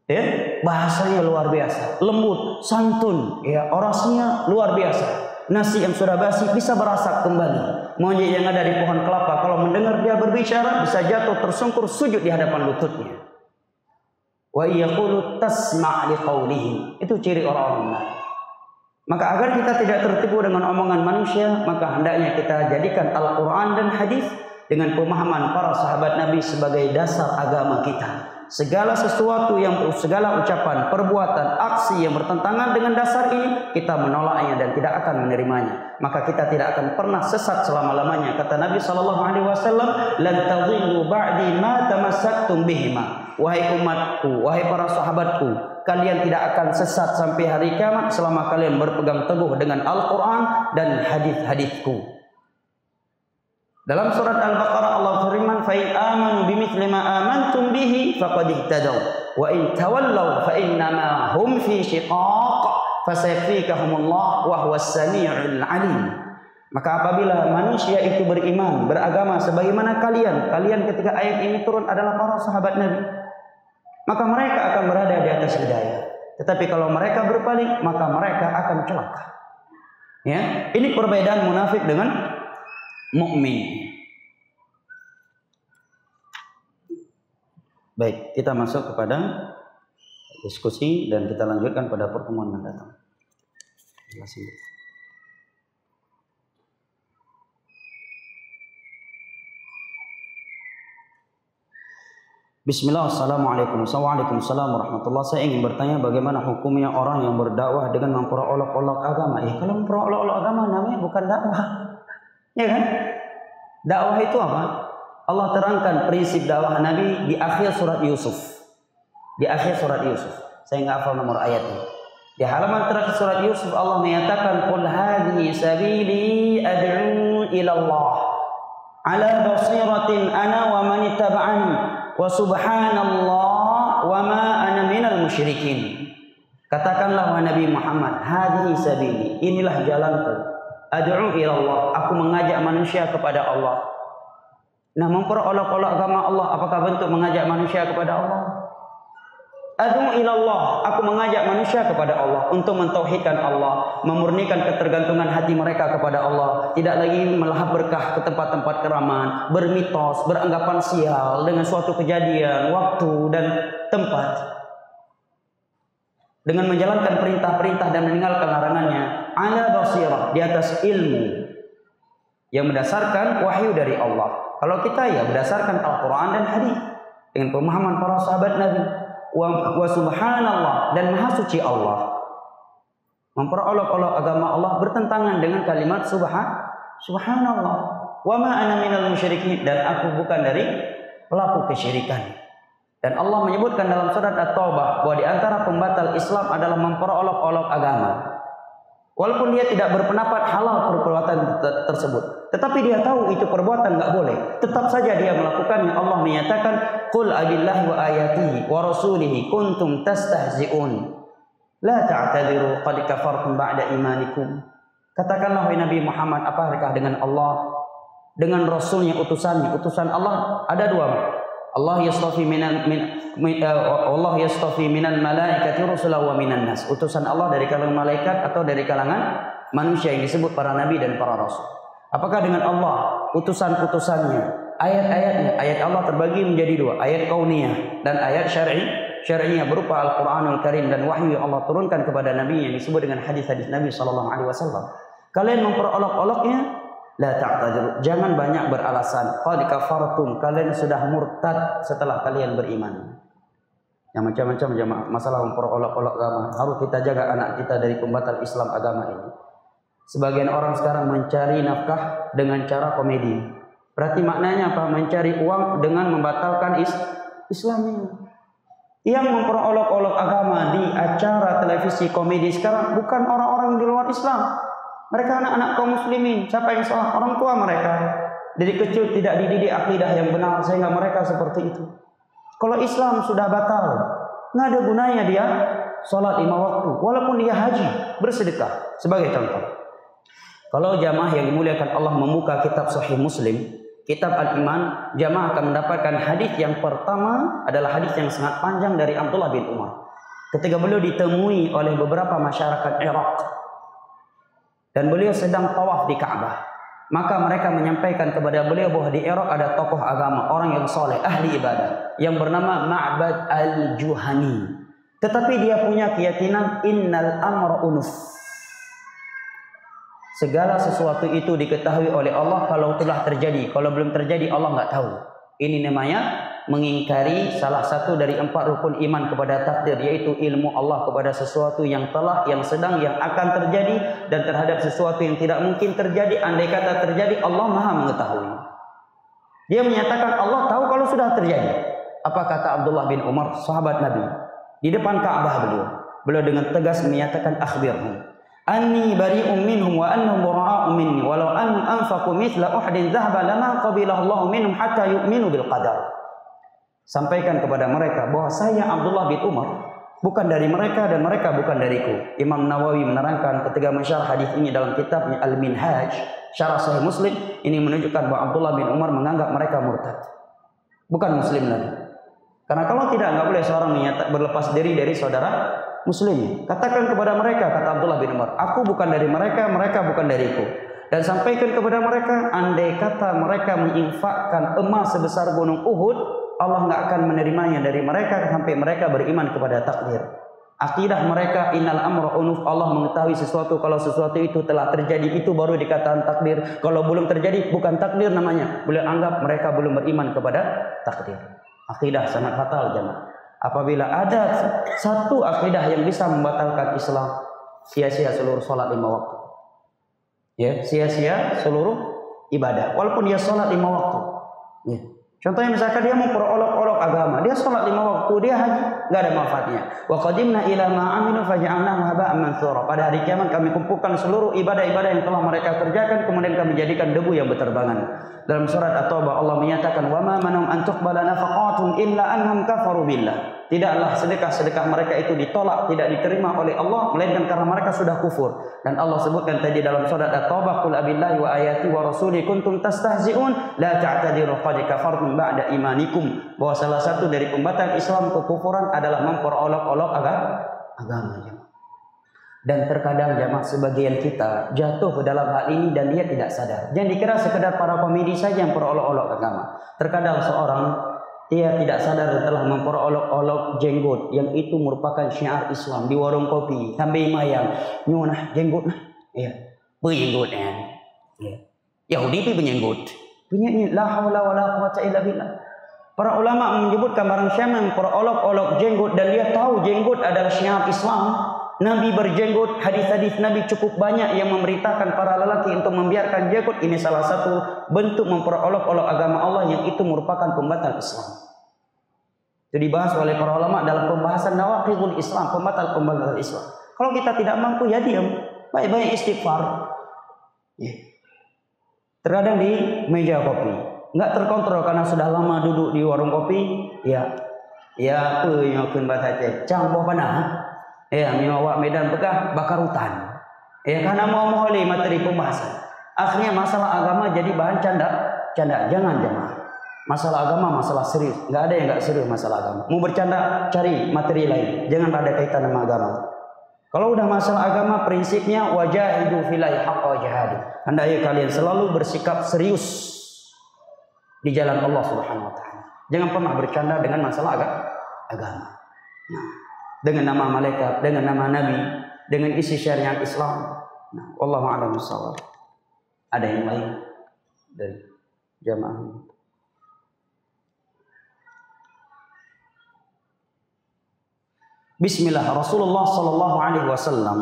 Ya, bahasanya luar biasa, lembut, santun, ya, orasinya luar biasa. nasi yang sudah basi bisa berasap kembali. Monyet yang ada di pohon kelapa kalau mendengar dia berbicara bisa jatuh tersungkur sujud di hadapan lututnya. Wa yaqulu tasma' liqaulihi. Itu ciri orang-orang munafik. Maka agar kita tidak tertipu dengan omongan manusia, maka hendaknya kita jadikan Al-Quran dan hadis dengan pemahaman para sahabat Nabi sebagai dasar agama kita. Segala ucapan, perbuatan, aksi yang bertentangan dengan dasar ini, kita menolaknya dan tidak akan menerimanya. Maka kita tidak akan pernah sesat selama-lamanya. Kata Nabi SAW, "Lan tadhillu ba'di ma tamassaktum bihima." Wahai umatku, wahai para sahabatku, kalian tidak akan sesat sampai hari kiamat selama kalian berpegang teguh dengan Al-Quran dan hadis-hadisku. Dalam surat Al-Baqarah Allah firman, "Fa in amanu bimithli ma amantum bihi faqad ihtadaw wa in tawallaw fa innama hum fi shiqaq fasayfikahumullah wa huwas samiul alim." Maka apabila manusia itu beriman, beragama sebagaimana kalian ketika ayat ini turun adalah para sahabat Nabi, maka mereka akan berada di atas hidayah. Tetapi kalau mereka berpaling, maka mereka akan celaka. Ya, ini perbedaan munafik dengan mukmin. Baik, kita masuk kepada diskusi dan kita lanjutkan pada pertemuan mendatang. Bismillah, assalamualaikum warahmatullahi. Saya ingin bertanya bagaimana hukumnya orang yang berdakwah dengan memperolok-olok agama. Kalau memperolok-olok agama namanya bukan dakwah. Ya kan? Dakwah itu apa? Allah terangkan prinsip dakwah Nabi di akhir surat Yusuf. Di akhir surat Yusuf. Saya nggak hafal nomor ayatnya. Di halaman terakhir surat Yusuf Allah menyatakan, "Qul hadhihi sabili ad'u ila Allah ala basiratin ana wa man ittaba'ani wa subhanallah wa ma ana minal musyrikin." Katakanlah wahai Nabi Muhammad, hadhihi sabili, inilah jalanku. Ad'u ila Allah, aku mengajak manusia kepada Allah. Nah, memperolok-olok agama Allah apakah bentuk mengajak manusia kepada Allah? Ad'u ila Allah, aku mengajak manusia kepada Allah untuk mentauhidkan Allah, memurnikan ketergantungan hati mereka kepada Allah, tidak lagi melahap berkah ke tempat-tempat keramat, bermitos, beranggapan sial dengan suatu kejadian, waktu dan tempat. Dengan menjalankan perintah-perintah dan meninggalkan larangannya, ala basirah, di atas ilmu yang berdasarkan wahyu dari Allah. Kalau kita ya berdasarkan Al-Quran dan hadis dengan pemahaman para sahabat Nabi. Wa subhanallah, dan maha suci Allah. Memperolok-olok agama Allah bertentangan dengan kalimat subhanallah. Wa ma ana minal musyrikin, dan aku bukan dari pelaku kesyirikan. Dan Allah menyebutkan dalam surat At-Taubah bahwa di antara pembatal Islam adalah memperolok-olok agama. Walaupun dia tidak berpendapat halal perbuatan tersebut, tetapi dia tahu itu perbuatan nggak boleh, tetap saja dia melakukannya. Allah menyatakan, "Qul abillahi wa ayatihi wa rasulihi kuntum tastahzi'un la ta'tadiru qad kafartum ba'da imanikum." Katakanlah wahai Nabi Muhammad, apakah dengan Allah, dengan Rasulnya, utusan Allah ada dua. Allah yastafi Allah yastafi minal malaikati rusulan wa minan nas. Utusan Allah dari kalangan malaikat atau dari kalangan manusia yang disebut para nabi dan para rasul. Apakah dengan Allah, utusan-utusannya, ayat-ayatnya? Ayat Allah terbagi menjadi dua, ayat kauniyah dan ayat syar'iyah berupa Al-Qur'anul Karim dan wahyu yang Allah turunkan kepada nabi yang disebut dengan hadis-hadis Nabi sallallahu alaihi wasallam. Kalian memperolok-oloknya, la ta'tadiru, jangan banyak beralasan. Qad kafartum, kalian sudah murtad setelah kalian beriman. Yang macam-macam jemaah masalah memperolok-olok agama. Harus kita jaga anak kita dari pembatal Islam agama ini. Sebagian orang sekarang mencari nafkah dengan cara komedi. Berarti maknanya apa? Mencari uang dengan membatalkan Islam ini. Yang memperolok-olok agama di acara televisi komedi sekarang bukan orang-orang di luar Islam. Mereka anak-anak kaum muslimin. Siapa yang salah? Orang tua mereka. Dari kecil tidak dididik akidah yang benar sehingga mereka seperti itu. Kalau Islam sudah batal, nggak ada gunanya dia sholat 5 waktu. Walaupun dia haji, bersedekah. Sebagai contoh, kalau jamaah yang dimuliakan Allah membuka kitab Sahih Muslim, kitab Al-Iman, jamaah akan mendapatkan hadis yang pertama adalah hadis yang sangat panjang dari Abdullah bin Umar. Ketika beliau ditemui oleh beberapa masyarakat Irak, dan beliau sedang tawaf di Ka'bah. Maka mereka menyampaikan kepada beliau bahwa di Irak ada tokoh agama, orang yang soleh, ahli ibadah, yang bernama Ma'bad al-Juhani. Tetapi dia punya keyakinan innal amra unuf. Segala sesuatu itu diketahui oleh Allah kalau telah terjadi. Kalau belum terjadi Allah nggak tahu. Ini namanya mengingkari salah satu dari 4 rukun iman kepada takdir, yaitu ilmu Allah kepada sesuatu yang telah, yang sedang, yang akan terjadi, dan terhadap sesuatu yang tidak mungkin terjadi. Andai kata terjadi, Allah Maha mengetahui. Dia menyatakan Allah tahu kalau sudah terjadi. Apa kata Abdullah bin Umar, sahabat Nabi, di depan Ka'bah beliau dengan tegas menyatakan, akhbirhum anni bari'um minhum wa annahum bura'a'u minni walau annahum anfaqu mithla Uhudin dhahaba lama qabilahu Allah minhum hatta yu'minu bil qadar. Sampaikan kepada mereka bahwa saya Abdullah bin Umar bukan dari mereka dan mereka bukan dariku. Imam Nawawi menerangkan ketika mensyarah hadis ini dalam kitabnya Al-Minhaj, syarah Sahih Muslim, ini menunjukkan bahwa Abdullah bin Umar menganggap mereka murtad, bukan muslim lagi. Karena kalau tidak, nggak boleh seorang berlepas diri dari saudara muslim. Katakan kepada mereka, kata Abdullah bin Umar, aku bukan dari mereka, mereka bukan dariku. Dan sampaikan kepada mereka, andai kata mereka menginfakkan emas sebesar gunung Uhud, Allah nggak akan menerimanya dari mereka sampai mereka beriman kepada takdir. Akidah mereka innal amra unuf, Allah mengetahui sesuatu kalau sesuatu itu telah terjadi, itu baru dikatakan takdir. Kalau belum terjadi bukan takdir namanya. Boleh anggap mereka belum beriman kepada takdir. Akidah sangat fatal jemaah. Apabila ada satu akidah yang bisa membatalkan Islam, sia-sia seluruh salat 5 waktu. Ya, sia-sia seluruh ibadah walaupun dia salat 5 waktu. Ya. Contohnya misalkan dia mau perolok-olok agama, dia sholat 5 waktu, dia haji, nggak ada manfaatnya. Wa qadimna ila ma amilu faj'alnahu haba'an mansura. Pada hari kiamat kami kumpulkan seluruh ibadah-ibadah yang telah mereka kerjakan, kemudian kami jadikan debu yang berterbangan. Dalam surat At-Taubah Allah menyatakan, wa ma manhum an tuqbala nafaqatuhum illa annahum kafaru billah. Tidaklah sedekah-sedekah mereka itu ditolak, tidak diterima oleh Allah, melainkan karena mereka sudah kufur. Dan Allah sebutkan tadi dalam surat At-Taubah, qul abillahi wa ayati wa rasuli kuntum tastahzi'un la ta'tadiru qad kafartum ba'da imanikum. Bahwa salah satu dari pembatal Islam kekufuran adalah memperolok-olok agama. Dan terkadang jamaah sebagian kita jatuh ke dalam hal ini dan dia tidak sadar. Jangan dikira sekedar para komedi saja yang perolok-olok agama. Terkadang seorang dia tidak sadar telah memperolok-olok jenggot yang itu merupakan syiar Islam di warung kopi sambil mayang nyunah jenggot nah ya berjenggot ya Yahudi pi berjenggot punya la haula wala quwata illa billah. Para ulama menyebutkan barang siapa yang memperolok-olok jenggot dan dia tahu jenggot adalah syiar Islam, Nabi berjenggot, hadis-hadis Nabi cukup banyak yang memberitakan para lelaki untuk membiarkan jenggot. Ini salah satu bentuk memperolok-olok agama Allah yang itu merupakan pembatal Islam. Itu dibahas oleh para ulama dalam pembahasan nawaqidul Islam, pembatal Islam. Kalau kita tidak mampu ya diam, baik-baik istighfar. Ya. Terkadang di meja kopi, nggak terkontrol karena sudah lama duduk di warung kopi, ya apa yang akan bahasa Aceh, cangboh panah. Ya, awak medan pekah bakar hutan. Ya, karena mau moholi materi pembahasan. Akhirnya masalah agama jadi bahan canda. Jangan jemaah. Masalah agama masalah serius. Enggak ada yang enggak serius masalah agama. Mau bercanda cari materi lain. Jangan ada kaitan sama agama. Kalau udah masalah agama prinsipnya wajahidu fillahi haqqa jihadi. Hendaknya kalian selalu bersikap serius di jalan Allah Subhanahu wa taala. Jangan pernah bercanda dengan masalah agama. Nah, dengan nama malaikat, dengan nama nabi, dengan isi syariat Islam. Nah, wallahu a'lam bishawab. Ada yang lain dari jamaah? Bismillah. Rasulullah sallallahu alaihi wasallam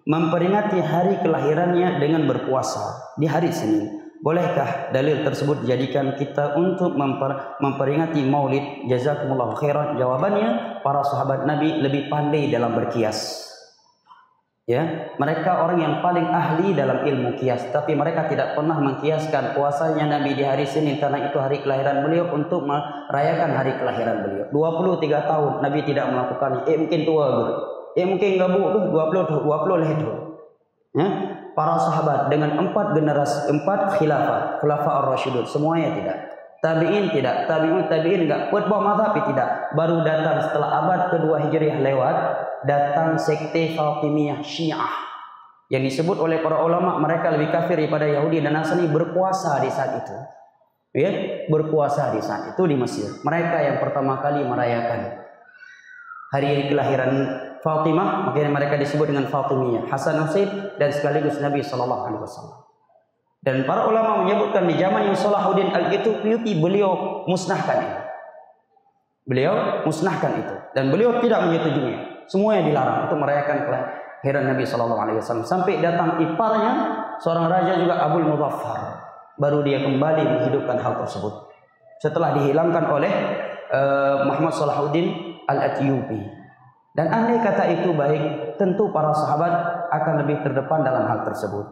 memperingati hari kelahirannya dengan berpuasa di hari Senin. Bolehkah dalil tersebut dijadikan kita untuk memperingati maulid? Jazakumullahu khairan. Jawabannya, para sahabat Nabi lebih pandai dalam berkias. Ya, mereka orang yang paling ahli dalam ilmu kias, tapi mereka tidak pernah mengkiaskan puasanya Nabi di hari Senin karena itu hari kelahiran beliau untuk merayakan hari kelahiran beliau. 23 tahun Nabi tidak melakukannya. Mungkin tua gitu. Mungkin gabung tuh 20 lah itu. Ya, para sahabat dengan 4 generasi, 4 khilafah ar-rasyidun, semuanya tidak. Tabi'in tidak, tabi'in enggak. Khutbah mazhab tidak. Baru datang setelah abad kedua Hijriah lewat, datang sekte Fatimiyah Syiah. Yang disebut oleh para ulama mereka lebih kafir daripada Yahudi dan Nasrani berpuasa di saat itu. Ya, berpuasa di saat itu di Mesir. Mereka yang pertama kali merayakan hari kelahiran Fatimah, makanya mereka disebut dengan Fatimiyah, Hasan Husain dan sekaligus Nabi sallallahu alaihi wasallam. Dan para ulama menyebutkan di zaman yang Salahuddin Al-Ayyubi beliau musnahkan itu. Beliau musnahkan itu dan beliau tidak menyetujuinya. Semuanya dilarang untuk merayakan kelahiran Nabi sallallahu alaihi wasallam. Sampai datang iparnya seorang raja juga Abul Mudhaffar, baru dia kembali menghidupkan hal tersebut setelah dihilangkan oleh Muhammad Salahuddin Al-Ayyubi. Dan andai kata itu baik, tentu para sahabat akan lebih terdepan dalam hal tersebut.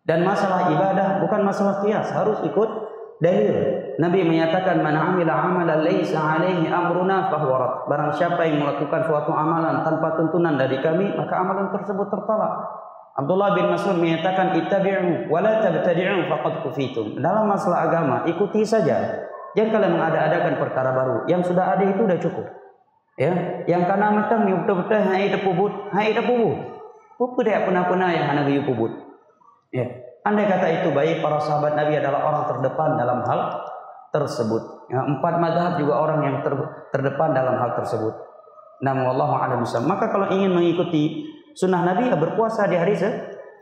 Dan masalah ibadah bukan masalah qiyas, harus ikut dalil. Nabi menyatakan man 'amila 'amalan laisa 'alaihi amruna fahuwa rad. Barang siapa yang melakukan suatu amalan tanpa tuntunan dari kami, maka amalan tersebut tertolak. Abdullah bin Mas'ud menyatakan ittabi'u wa la tabtadi'u faqad kufitum. Dalam masalah agama ikuti saja. Jangan kalian mengada-adakan perkara baru. Yang sudah ada itu sudah cukup. Ya, yang kana matang ni betul-betul hai dapubut, hai dapubut. Pupu dia pernah yang hana gayu pubut. Ya, andai kata itu baik, para sahabat Nabi adalah orang terdepan dalam hal tersebut. Ya, 4 mazhab juga orang yang terdepan dalam hal tersebut. Namun wallahu a'lam bishawab. Maka kalau ingin mengikuti sunnah Nabi ya berpuasa di hari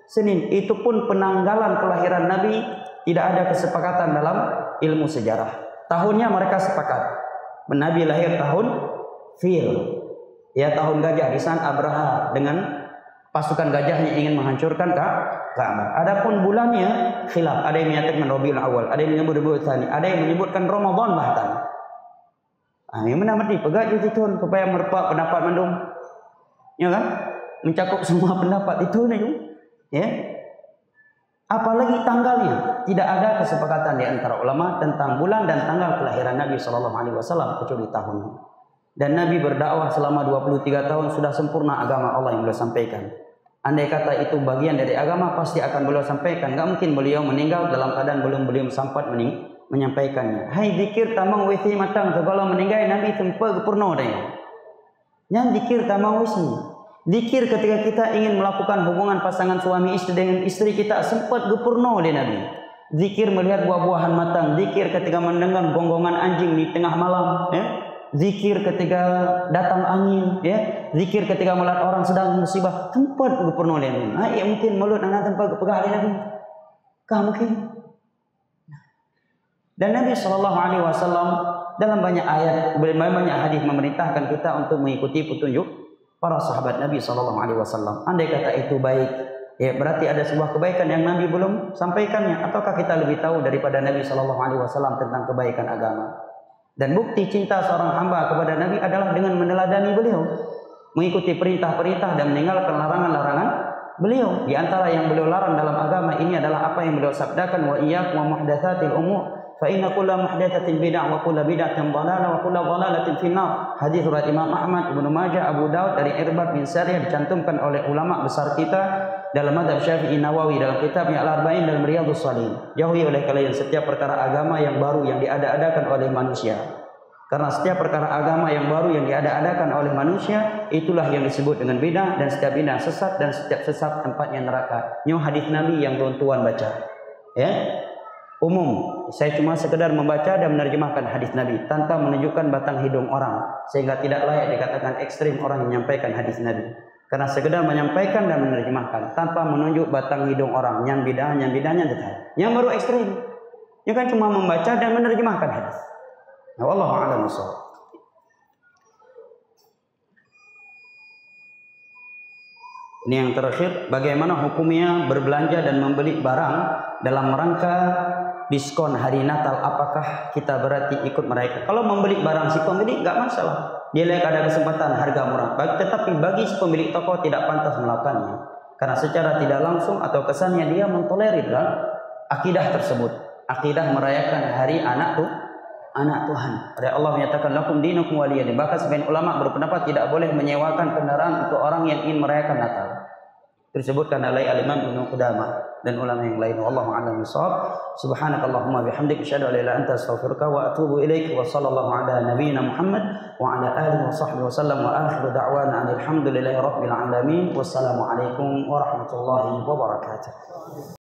Senin. Itu pun penanggalan kelahiran Nabi tidak ada kesepakatan dalam ilmu sejarah. Tahunnya mereka sepakat. Nabi lahir tahun Fil, ya tahun gajah, di saat Abraha dengan pasukan gajahnya ingin menghancurkan Ka'bah. Adapun bulannya khilaf, ada yang menyatakan Rabiul Awal, ada yang menyebut Rabiul Tsani, ada yang menyebutkan Ramadan bahkan. Yang mana mesti pegat itu tuan supaya merupakan pendapat mendung, ya kan? Mencakup semua pendapat itu nih, ya. Apalagi tanggalnya tidak ada kesepakatan di antara ulama tentang bulan dan tanggal kelahiran Nabi sallallahu alaihi wasallam kecuali tahunnya. Dan Nabi berdakwah selama 23 tahun sudah sempurna agama Allah yang beliau sampaikan. Andai kata itu bagian dari agama pasti akan beliau sampaikan. Enggak mungkin beliau meninggal dalam keadaan belum beliau sempat menyampaikannya. Hai zikir tamang wisi matang segala meninggal Nabi tempat purno deh. Yang zikir tamang wisi. Zikir ketika kita ingin melakukan hubungan pasangan suami istri dengan istri kita sempat gepurno deh Nabi. Zikir melihat buah-buahan matang, zikir ketika mendengar gonggongan anjing di tengah malam, ya. Zikir ketika datang angin, ya. Zikir ketika melihat orang sedang musibah, tempat gubernur ini. Ya mungkin mulut anak tempat pegawai lagi. Kah mungkin? Dan Nabi sallallahu alaihi wasallam dalam banyak ayat, banyak hadis memerintahkan kita untuk mengikuti petunjuk para sahabat Nabi sallallahu alaihi wasallam. Andai kata itu baik, ya berarti ada sebuah kebaikan yang Nabi belum sampaikannya, ataukah kita lebih tahu daripada Nabi sallallahu alaihi wasallam tentang kebaikan agama? Dan bukti cinta seorang hamba kepada Nabi adalah dengan meneladani beliau, mengikuti perintah-perintah dan meninggalkan larangan-larangan beliau. Di antara yang beliau larang dalam agama ini adalah apa yang beliau sabdakan, wa iyyakum wa muhdatsatil umur fa inna kulla muhdatsatin bid'ah wa kulla bid'atin dhalalah wa kulla dhalalatin finnar. Hadis riwayat Imam Ahmad, Ibnu Majah, Abu Daud dari Irbad bin Sariyah, dicantumkan oleh ulama besar kita dalam mazhab Syafi'i, Nawawi dalam kitabnya Al-Arba'in dan Riyadhus Shalihin. Jauhi oleh kalian setiap perkara agama yang baru yang diada-adakan oleh manusia. Karena setiap perkara agama yang baru yang diada-adakan oleh manusia itulah yang disebut dengan bid'ah, dan setiap bid'ah sesat, dan setiap sesat tempatnya neraka. Ini hadis Nabi yang tuan-tuan baca. Ya. Umum, saya cuma sekedar membaca dan menerjemahkan hadis Nabi tanpa menunjukkan batang hidung orang, sehingga tidak layak dikatakan ekstrim orang yang menyampaikan hadis Nabi. Karena sekedar menyampaikan dan menerjemahkan tanpa menunjuk batang hidung orang, yang bid'ahnya tetap. Yang baru ekstrim, ya kan cuma membaca dan menerjemahkan hadis. Wallahu a'lam bishawab. Ini yang terakhir, bagaimana hukumnya berbelanja dan membeli barang dalam rangka diskon hari Natal? Apakah kita berarti ikut mereka? Kalau membeli barang si pemilik enggak masalah. Dia lihat ada kesempatan harga murah. Tetapi bagi si pemilik toko tidak pantas melakukannya. Karena secara tidak langsung atau kesannya dia mentolerir akidah tersebut. Akidah merayakan hari anak Tuhan. Ada Allah menyatakan lakum dinukum waliyadin. Bahkan sebagian ulama berpendapat tidak boleh menyewakan kendaraan untuk orang yang ingin merayakan Natal. disebutkan oleh Al-Imam Ibnu Qudamah dan ulama yang lain. Wallahu a'lam bishawab. Subhanakallahumma bihamdika asyhadu an la ilaha illa anta astaghfiruka wa atubu ilaik. Wa sallallahu ala nabiyyina Muhammad wa ala alihi wa sahbihi wasallam wa akhiru da'wana alhamdulillahi rabbil alamin. Wassalamu alaikum warahmatullahi wabarakatuh.